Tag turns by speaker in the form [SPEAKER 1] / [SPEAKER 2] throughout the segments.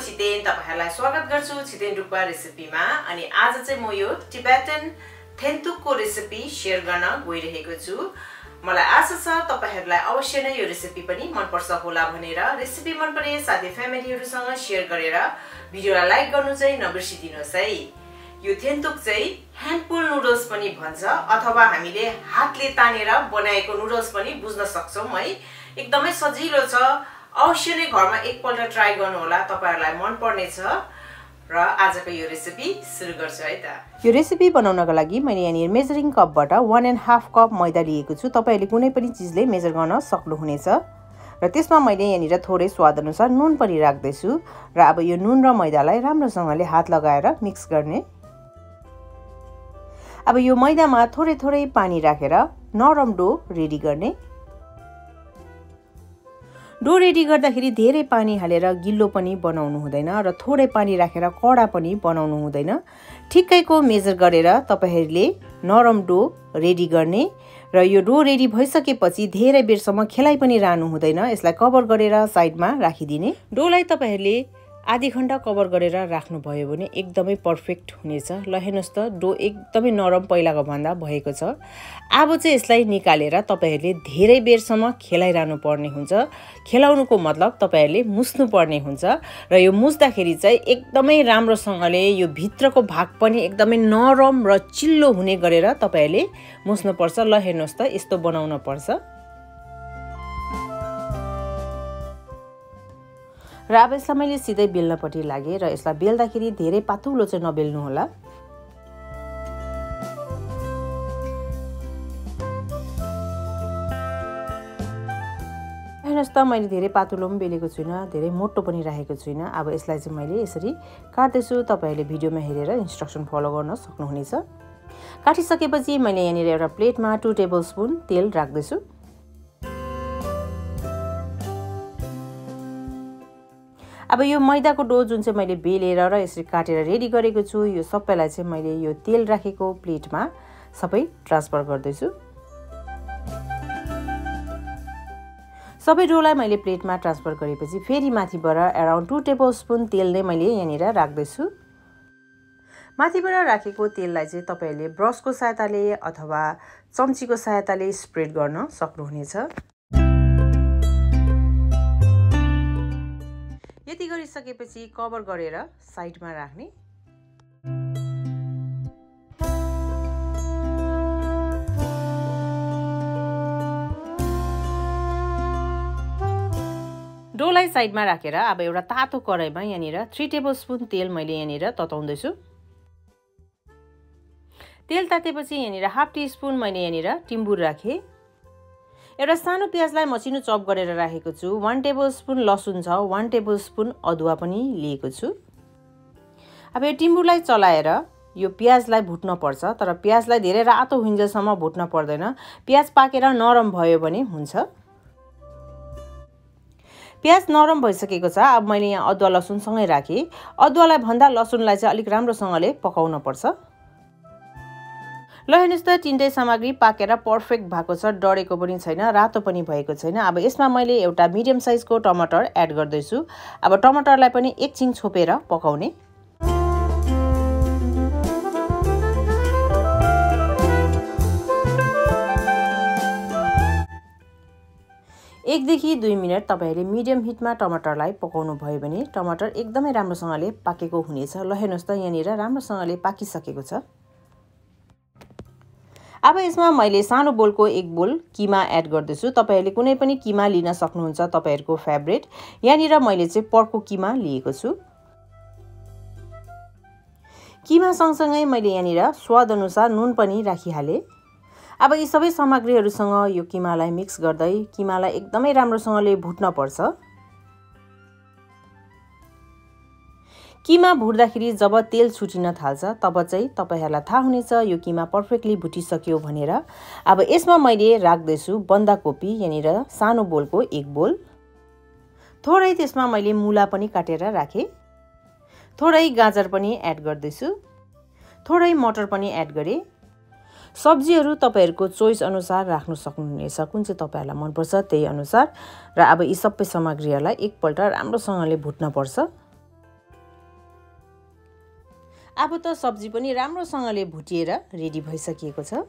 [SPEAKER 1] छितेन तपाईहरुलाई स्वागत गर्छु छितेन डुक्पा रेसिपीमा। अनि आज चाहिँ म यो टिबेटन थेन्तुकको रेसिपी शेयर गर्न गइरहेको छु। मलाई आशा छ तपाईहरुलाई अवश्य नै यो रेसिपी पनि मन पर्छ होला भनेर। रेसिपी मन परे साथै फ्यामिलीहरुसँग शेयर गरेर भिडियोलाई लाइक गर्नु चाहिँ नबिर्सिदिनुस् है। यो थेन्तुक चाहिँ ह्यान्डपुल नुडल्स पनि भन्छ अथवा हामीले हातले तानेर बनाएको नुडल्स पनि बुझ्न सक्छौं है। एकदमै सजिलो छ, अवश्य नै घरमा एकपल्ट ट्राई गर्नु होला, तपाईहरुलाई मन पर्ने छ। र आजको यो रेसिपी सुरु गर्छु है त।
[SPEAKER 2] यो रेसिपी बनाउनको लागि मैले यहाँ मेजरिङ कपबाट 1.5 कप मैदा लिएको छु। तपाईहरुले कुनै पनि चीजले मेजर गर्न सक्नुहुनेछ। र त्यसमा मैले यहाँ थोरै स्वाद अनुसार नुन पनि राख्दै छु। र अब यो नुन र मैदालाई राम्रोसँगले हात लगाएर मिक्स गर्ने। अब यो मैदामा थोरै थोरै पानी राखेर नरम डो रेडी गर्ने। डो रेडी गर्दाखेरि धेरै पानी हालेर गिल्लो पनि बनाउनु हुँदैन र थोरै पानी राखेर कडा पनि बनाउनु हुँदैन। ठिक्कैको मेजर गरेर तपाईहरुले नरम डो रेडी गर्ने। र यो डो रेडी भइसकेपछि धेरै बेरसम्म खेलाइ पनि रहनु हुँदैन। यसलाई कभर गरेर साइडमा राखिदिने। डोलाई तपाईहरुले आधी घण्टा कभर गरेर राख्नुभयो भने एकदमै परफेक्ट हुनेछ। ल हेर्नुस् त, डो एकदमै नरम पहिलाको भन्दा भएको छ। अब चाहिँ यसलाई निकालेर तपाईहरुले धेरै बेरसम्म खेलाइरहनु पर्ने हुन्छ। खेलाउनुको मतलब तपाईहरुले मुस्नु पर्ने हुन्छ। र यो मुस्दाखेरि चाहिँ एकदमै राम्रोसँगले यो भित्रको भाग पनि एकदमै नरम र चिल्लो हुने गरेर तपाईहरुले मुस्नु पर्छ। ल हेर्नुस् त, यस्तो बनाउन पर्छ। र अब यसलाई मैले सिधै बेल्नपट्टि लागे र यसलाई बेल्दाखेरि धेरै पातुलो चाहिँ नबेल्नु होला। हेर्नुस् त, मैले धेरै पातुलो पनि बेलेको छुइनँ, धेरै मोटो पनि राखेको छुइनँ। अब यसलाई चाहिँ मैले यसरी काट्दैछु। तपाईहरुले भिडियोमा हेरेर इन्स्ट्रक्सन फलो गर्न सक्नुहुनेछ। काटिसकेपछि मैले यहाँ एउटा प्लेटमा 2 टेबलस्पुन तेल राख्दैछु। अब यो मैदाको डो जुन चाहिँ मैले बेलेर र यसरी काटेर रेडी गरेको छु, यो सबैलाई चाहिँ मैले यो तेल राखेको प्लेटमा सबै ट्रान्सफर गर्दैछु। सबै डोलाई मैले प्लेटमा ट्रान्सफर गरेपछि फेरि माथिबाट अराउन्ड 2 टेबलस्पुन तेल नै मैले यहाँ राख्दैछु। माथिबाट राखेको तेललाई चाहिँ तपाईहरुले ब्रसको सहायताले अथवा चम्चीको सहायताले स्प्रेड गर्न सक्नुहुनेछ। यति गरिसकेपछि कभर गरेर साइडमा राख्ने। डोलाई साइडमा राखेर अब एउटा तातो कराईमा यहाँ 3 टेबलस्पुन तेल मैले यहाँ तताउँदैछु। तेल तातेपछि यहाँ हाफ टीस्पुन मैले यहाँ टिम्बुर राखेँ। एउटा सानो प्याजलाई मसिनो चप गरेर राखेको छु। 1 टेबलस्पुन लसुन छ, 1 टेबलस्पुन अदुवा पनि लिएको छु। अब यो टिम्बुरलाई चलाएर यो प्याजलाई भुट्न पर्छ, तर प्याजलाई धेरै रातो हुन्जेलसम्म भुट्न पर्दैन। प्याज पाकेर नरम भयो भने हुन्छ। प्याज नरम भइसकेको छ। अब मैले यहाँ अदुवा लसुन सँगै राखेँ। अदुवालाई भन्दा लसुनलाई चाहिँ अलिक राम्रोसँगले पकाउन पर्छ। ल हेर्नुस् त, तीनटै सामग्री पाकेर परफेक्ट भएको छ, डढेको पनि छैन, रातो पनि भएको छैन। अब यसमा मैले एउटा मिडियम साइजको टमाटर एड गर्दैछु। अब टमाटरलाई पनि एकछिन छोपेर पकाउने। 1 देखि 2 मिनट तपाईहरुले मिडियम हिटमा टमाटरलाई पकाउनु भयो भने टमाटर एकदमै राम्रोसँगले पाकेको हुनेछ। ल हेर्नुस् त, यहाँ राम्रोसँगले पाकिसकेको छ। अब यसमा मैले सानो बोलको 1 बोल किमा एड गर्दैछु। तपाईहरुले कुनै पनि किमा लिन सक्नुहुन्छ, तपाईहरुको फेभरेट। यहाँ मैले चाहिँ पर्कको किमा लिएको छु। किमा सँगसँगै मैले यहाँ स्वाद अनुसार नुन पनि राखिहाले। अब यी सबै सामग्रीहरुसँग यो किमालाई मिक्स गर्दै किमालाई एकदमै राम्रोसँगले भुट्न पर्छ। किमा भुट्दाखेरि जब तेल छुटिन थाल्छ तब चाहिँ तपाईहरुलाई थाहा हुनेछ यो किमा परफेक्टली भुटिसक्यो भनेर। अब यसमा मैले राख्दैछु बन्दाकोपी, यहाँ सानो बोलको 1 बोल। थोरै त्यसमा मैले मुला पनि काटेर राखेँ। थोरै गाजर पनि एड गर्दैछु। थोरै मटर पनि एड गरे। सब्जीहरु तपाईहरुको चोइस अनुसार राख्न सक्नुहुनेछ, कुन चाहिँ तपाईहरुलाई मन पर्छ त्यही अनुसार। र अब यी सबै सामग्रीहरुलाई एकपल्ट राम्रोसँगले भुट्न पर्छ। अब त सब्जी पनि राम्रोसँगले भुटिएर रेडी भइसकिएको छ।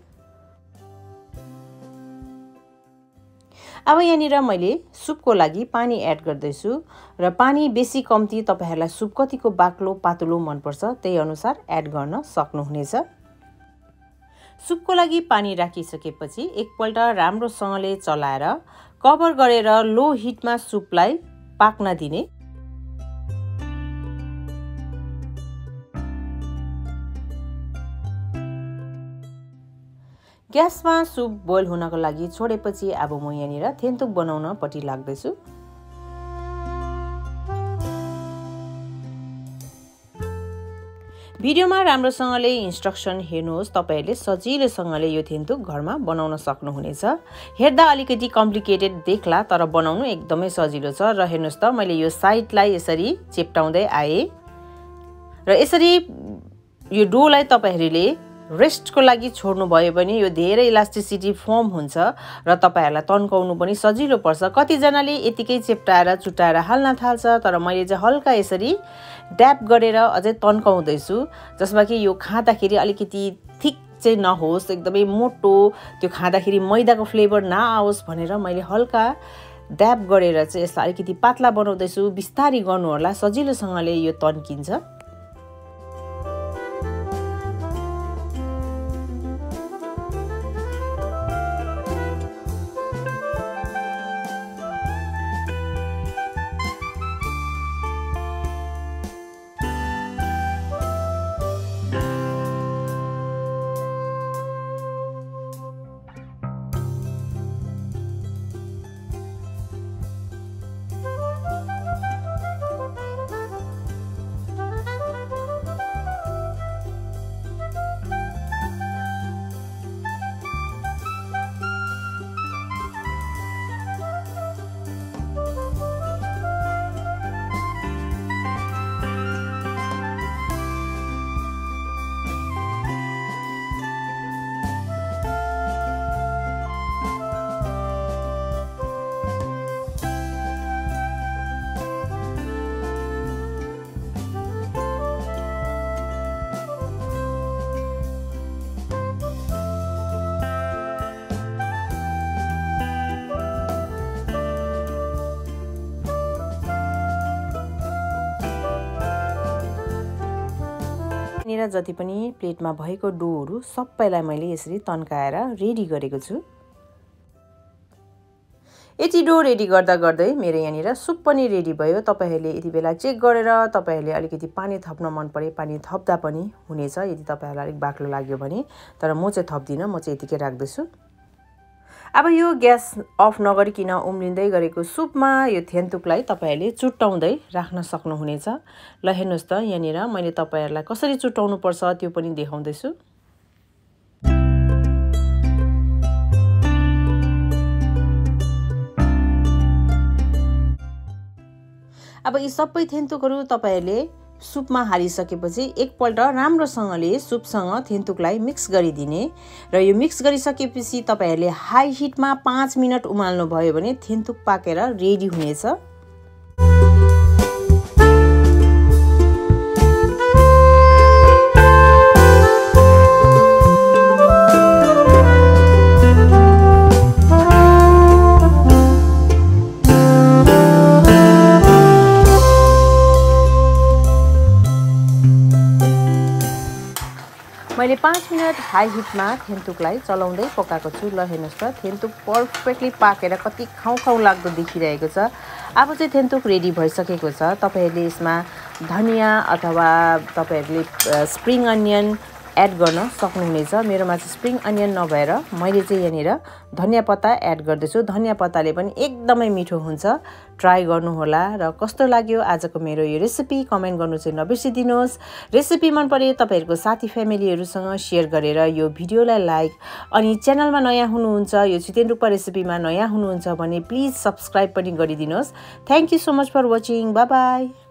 [SPEAKER 2] अब यहाँनिर मैले सुपको लागि पानी एड गर्दैछु र पानी बेसी कम्ती तपाईहरुलाई सुप कतिको बाक्लो पातलो मनपर्छ त्यही अनुसार एड गर्न सक्नुहुनेछ। सुपको लागि पानी राखिसकेपछि एकपल्ट राम्रोसँगले चलाएर कभर गरेर लो हिटमा सुपलाई पाक्न दिने। ग्यासमा सुप बोइल हुनको लागि छोडेपछि अब म यहाँनिर थेन्तुक बनाउन पट्टि लाग्दैछु। भिडियोमा राम्रोसँगले इन्स्ट्रक्सन हेर्नुहोस्, तपाईहरुले सजिलैसँगले यो थेन्तुक घरमा बनाउन सक्नुहुनेछ। हेर्दा अलिकति कम्प्लिकेटेड देख्ला तर बनाउनु एकदमै सजिलो छ। र हेर्नुहोस् त मैले यो साइडलाई यसरी चेप्टाउँदै आए र यसरी यो डोलाई तपाईहरुले रेस्टको लागि छोड्नु भयो भने यो धेरै इलास्टिसिटी फर्म हुन्छ र तपाईहरुलाई तन्काउनु पनि सजिलो पर्छ। कति जनाले यतिकै चेप्टाएर चुटाएर हाल्न थाल्छ तर मैले चाहिँ हल्का यसरी ड्याप गरेर अझै तन्काउँदै छु जसमा कि यो खाँदाखेरि अलिकति थिक चाहिँ नहोस्, एकदमै मोटो त्यो खाँदाखेरि मैदाको फ्लेभर नआओस् भनेर मैले हल्का ड्याप गरेर चाहिँ यसलाई अलिकति पातला बनाउँदै छु। बिस्तारै गर्नु होला, सजिलोसँगले यो तन्किन्छ। यहाँनिर जति पनि प्लेटमा भएको डोहरू सबैलाई मैले यसरी तन्काएर रेडी गरेको छु। यति डो रेडी गर्दा गर्दै मेरो यहाँनिर सुप पनि रेडी भयो। तपाईहरुले यति बेला चेक गरेर तपाईहरुले अलिकति पानी थप्न मन परे पानी थप्दा पनि हुनेछ यदि तपाईहरुलाई अलिक बाक्लो लाग्यो भने, तर म चाहिँ थप्दिन, म चाहिँ यतिकै राख्दैछु। अब यो ग्यास अफ नगरिकन उम्लिँदै गरेको सुपमा यो थेन्तुकलाई तपाईहरुले चुट्टाउँदै राख्न सक्नुहुनेछ। ल हेर्नुहोस् त यहाँनिर मैले तपाईहरुलाई कसरी चुट्टाउनु पर्छ त्यो पनि देखाउँदैछु। अब यी सबै थेन्तुकहरू तपाईहरुले सुपमा हालिसकेपछि एकपल्ट राम्रोसँगले सुपसँग थेन्तुकलाई मिक्स गरिदिने र यो मिक्स गरिसकेपछि तपाईहरुले हाई हिटमा 5 मिनेट उमाल्नु भयो भने थेन्तुक पाकेर रेडी हुनेछ। मैले 5 मिनट हाई हिटमा थेन्तुकलाई चलाउँदै पकाएको छु। ल हेर्नुहोस् त थेन्तुक पर्फेक्टली पाकेर कति खाउ खाउ लाग्दो देखिरहेको छ। अब चाहिँ थेन्तुक रेडी भइसकेको छ। तपाईहरुले यसमा धनिया अथवा तपाईहरुले स्प्रिङ अनियन एड गर्न सक्नुहुनेछ। मेरोमा चाहिँ स्प्रिङ अनियन नभएर मैले चाहिँ यहाँनिर धनिया पत्ता एड गर्दैछु। धनिया पत्ताले पनि एकदमै मिठो हुन्छ, ट्राई गर्नु होला। र कस्तो लाग्यो आजको मेरो यो रेसिपी कमेन्ट गर्नु चाहिँ नबिर्सिदिनुहोस्। रेसिपी मन परे तपाईहरुको साथी फ्यामिलीहरुसँग शेयर गरेर यो भिडियोलाई लाइक, अनि च्यानलमा नयाँ हुनुहुन्छ, यो छितेन डुक्पा रेसिपीमा नयाँ हुनुहुन्छ भने प्लिज सब्स्क्राइब पनि गरिदिनुहोस्। Thank you so much for watching. Bye bye.